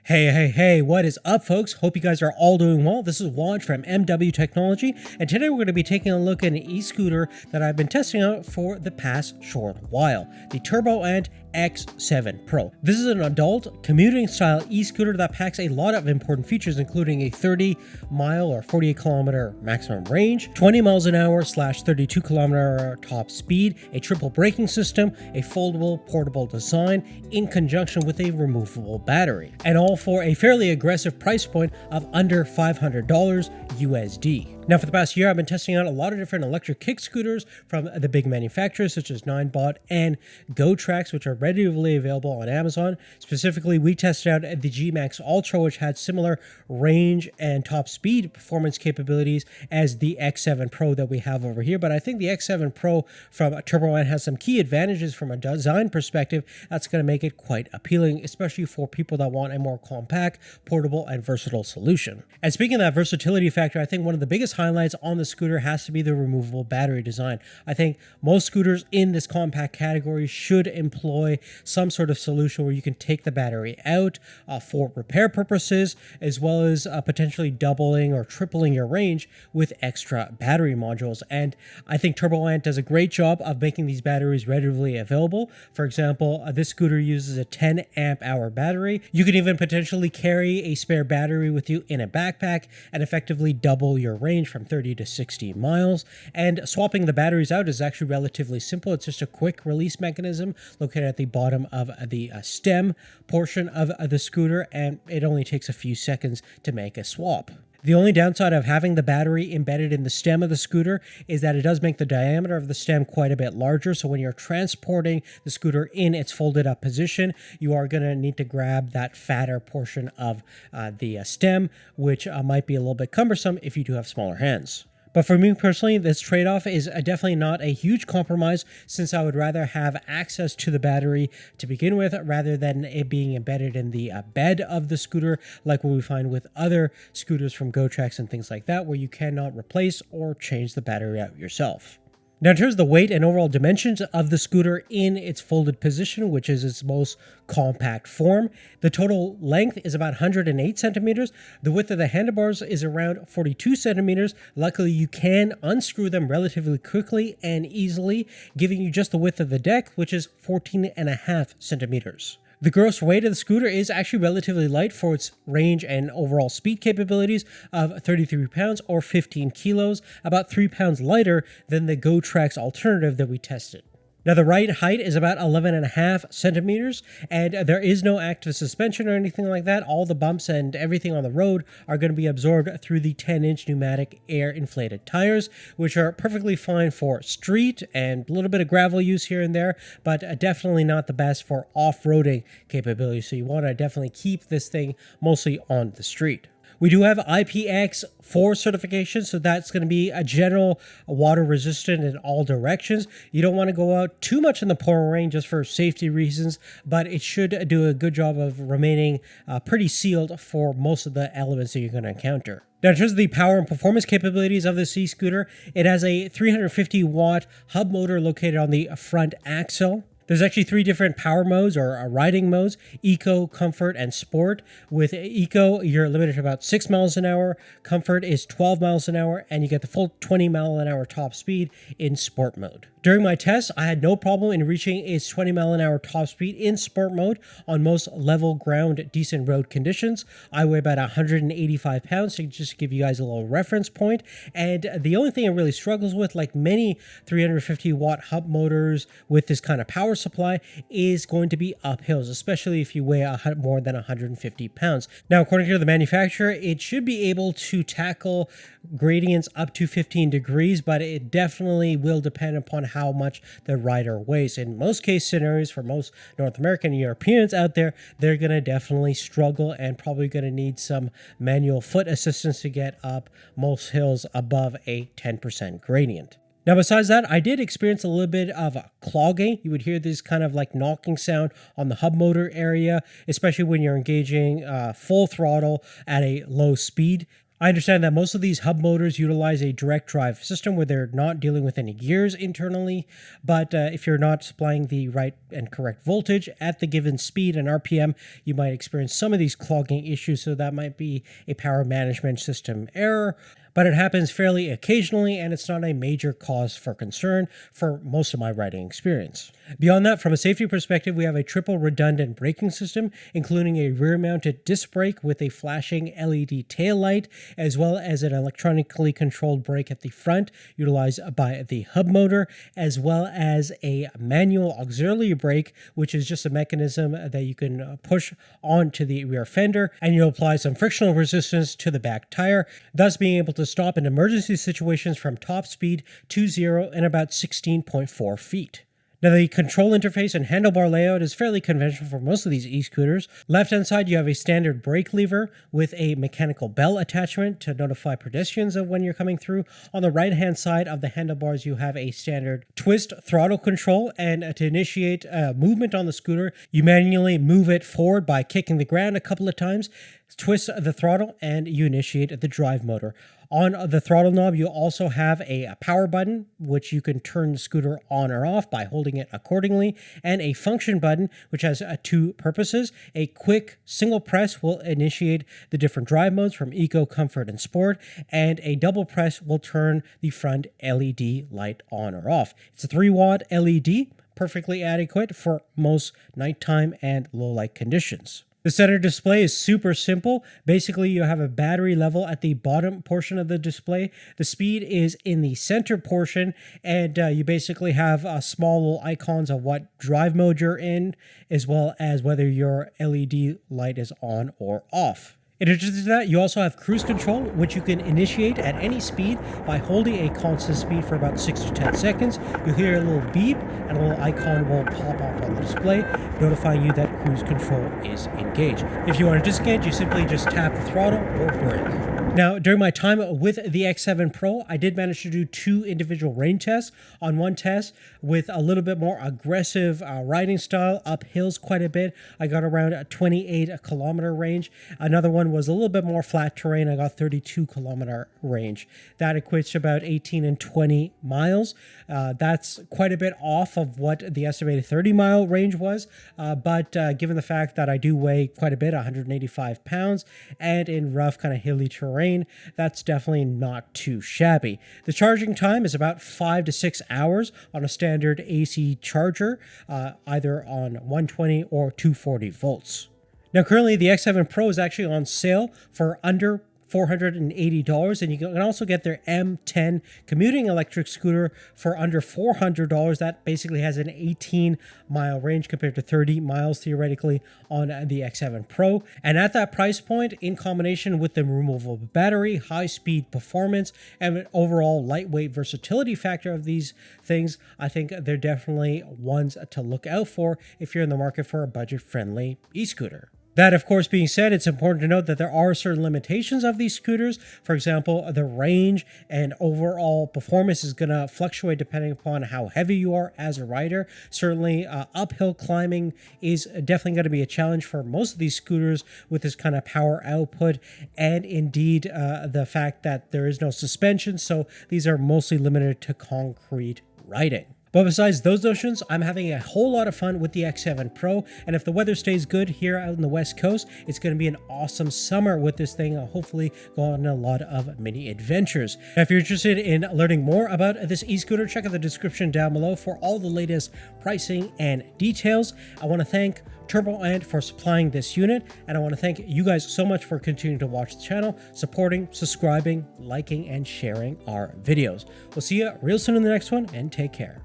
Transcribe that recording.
Hey, what is up, folks? Hope you guys are all doing well. This is Waj from MW Technology, and today we're going to be taking a look at an e-scooter that I've been testing out for the past short while, the TurboAnt X7 Pro. This is an adult commuting style e-scooter that packs a lot of important features, including a 30-mile or 48-kilometer maximum range, 20 miles an hour / 32-kilometer top speed, a triple braking system, a foldable portable design in conjunction with a removable battery, and all for a fairly aggressive price point of under $500 USD. Now, for the past year, I've been testing out a lot of different electric kick scooters from the big manufacturers such as Ninebot and GoTrax, which are readily available on Amazon. Specifically, we tested out the G-Max Ultra, which had similar range and top speed performance capabilities as the X7 Pro that we have over here. But I think the X7 Pro from TurboAnt has some key advantages from a design perspective that's going to make it quite appealing, especially for people that want a more compact, portable, and versatile solution. And speaking of that versatility factor, I think one of the biggest highlights on the scooter has to be the removable battery design. I think most scooters in this compact category should employ some sort of solution where you can take the battery out for repair purposes, as well as potentially doubling or tripling your range with extra battery modules. And I think TurboAnt does a great job of making these batteries readily available. For example, this scooter uses a 10 amp hour battery. You can even potentially carry a spare battery with you in a backpack and effectively double your range from 30 to 60 miles. And swapping the batteries out is actually relatively simple. It's just a quick release mechanism located at the bottom of the stem portion of the scooter, and it only takes a few seconds to make a swap. The only downside of having the battery embedded in the stem of the scooter is that it does make the diameter of the stem quite a bit larger. So when you're transporting the scooter in its folded up position, you are going to need to grab that fatter portion of the stem, which might be a little bit cumbersome if you do have smaller hands. But for me personally, this trade-off is definitely not a huge compromise, since I would rather have access to the battery to begin with rather than it being embedded in the bed of the scooter, like what we find with other scooters from GoTrax and things like that, where you cannot replace or change the battery out yourself. Now, in terms of the weight and overall dimensions of the scooter in its folded position, which is its most compact form, the total length is about 108 centimeters. The width of the handlebars is around 42 centimeters. Luckily, you can unscrew them relatively quickly and easily, giving you just the width of the deck, which is 14.5 centimeters. The gross weight of the scooter is actually relatively light for its range and overall speed capabilities of 33 pounds or 15 kilos, about 3 pounds lighter than the GoTrax alternative that we tested. Now, the ride height is about 11.5 centimeters, and there is no active suspension or anything like that. All the bumps and everything on the road are going to be absorbed through the 10-inch pneumatic air-inflated tires, which are perfectly fine for street and a little bit of gravel use here and there, but definitely not the best for off-roading capabilities. So you want to definitely keep this thing mostly on the street. We do have IPX4 certification, so that's going to be a general water resistant in all directions. You don't want to go out too much in the pouring rain just for safety reasons, but it should do a good job of remaining pretty sealed for most of the elements that you're going to encounter. Now, in terms of the power and performance capabilities of this e-scooter, it has a 350 watt hub motor located on the front axle. There's actually 3 different power modes or riding modes: Eco, Comfort, and Sport. With Eco, you're limited to about 6 miles an hour. Comfort is 12 miles an hour, and you get the full 20 mile an hour top speed in Sport mode. During my test, I had no problem in reaching its 20 mile an hour top speed in Sport mode on most level ground, decent road conditions. I weigh about 185 pounds, to just give you guys a little reference point. And the only thing it really struggles with, like many 350 watt hub motors with this kind of power supply, is going to be uphills, especially if you weigh more than 150 pounds. Now, according to the manufacturer, it should be able to tackle gradients up to 15 degrees, but it definitely will depend upon how much the rider weighs. In most case scenarios, for most North American and Europeans out there, they're going to definitely struggle and probably going to need some manual foot assistance to get up most hills above a 10% gradient. Now, besides that, I did experience a little bit of clogging. You would hear this kind of like knocking sound on the hub motor area, especially when you're engaging full throttle at a low speed. I understand that most of these hub motors utilize a direct drive system where they're not dealing with any gears internally, but if you're not supplying the right and correct voltage at the given speed and RPM, you might experience some of these clogging issues, so that might be a power management system error. But it happens fairly occasionally, and it's not a major cause for concern for most of my riding experience. Beyond that, from a safety perspective, we have a triple redundant braking system, including a rear-mounted disc brake with a flashing LED tail light, as well as an electronically controlled brake at the front, utilized by the hub motor, as well as a manual auxiliary brake, which is just a mechanism that you can push onto the rear fender, and you apply some frictional resistance to the back tire, thus being able to stop in emergency situations from top speed to 0 in about 16.4 feet. Now, the control interface and handlebar layout is fairly conventional for most of these e-scooters. Left-hand side, you have a standard brake lever with a mechanical bell attachment to notify pedestrians of when you're coming through. On the right-hand side of the handlebars, you have a standard twist throttle control, and to initiate movement on the scooter, you manually move it forward by kicking the ground a couple of times, twist the throttle, and you initiate the drive motor. On the throttle knob, you also have a power button, which you can turn the scooter on or off by holding it accordingly, and a function button, which has two purposes. A quick single press will initiate the different drive modes from Eco, Comfort, and Sport, and a double press will turn the front LED light on or off. It's a 3-watt LED, perfectly adequate for most nighttime and low light conditions. The center display is super simple. Basically, you have a battery level at the bottom portion of the display. The speed is in the center portion, and you basically have small little icons of what drive mode you're in, as well as whether your LED light is on or off. In addition to that, you also have cruise control, which you can initiate at any speed by holding a constant speed for about 6 to 10 seconds. You'll hear a little beep, and a little icon will pop up on the display, notifying you that cruise control is engaged. If you want to disengage, you simply just tap the throttle or brake. Now, during my time with the X7 Pro, I did manage to do 2 individual range tests. On one test, with a little bit more aggressive riding style, up hills quite a bit, I got around a 28-kilometer range. Another one was a little bit more flat terrain. I got 32-kilometer range. That equates to about 18 and 20 miles. That's quite a bit off of what the estimated 30-mile range was, but given the fact that I do weigh quite a bit, 185 pounds, and in rough kind of hilly terrain, that's definitely not too shabby. The charging time is about 5 to 6 hours on a standard AC charger, either on 120 or 240 volts. Now, currently, the X7 Pro is actually on sale for under $480, and you can also get their M10 commuting electric scooter for under $400. That basically has an 18-mile range compared to 30 miles theoretically on the X7 Pro. And at that price point, in combination with the removable battery, high-speed performance, and an overall lightweight versatility factor of these things, I think they're definitely ones to look out for if you're in the market for a budget-friendly e-scooter. That, of course, being said, it's important to note that there are certain limitations of these scooters. For example, the range and overall performance is going to fluctuate depending upon how heavy you are as a rider. Certainly, uphill climbing is definitely going to be a challenge for most of these scooters with this kind of power output, and indeed the fact that there is no suspension, so these are mostly limited to concrete riding. But besides those notions, I'm having a whole lot of fun with the X7 Pro, and if the weather stays good here out in the West Coast, it's going to be an awesome summer with this thing. I'll hopefully go on a lot of mini adventures. Now, if you're interested in learning more about this e-scooter, check out the description down below for all the latest pricing and details. I want to thank TurboAnt for supplying this unit, and I want to thank you guys so much for continuing to watch the channel, supporting, subscribing, liking, and sharing our videos. We'll see you real soon in the next one, and take care.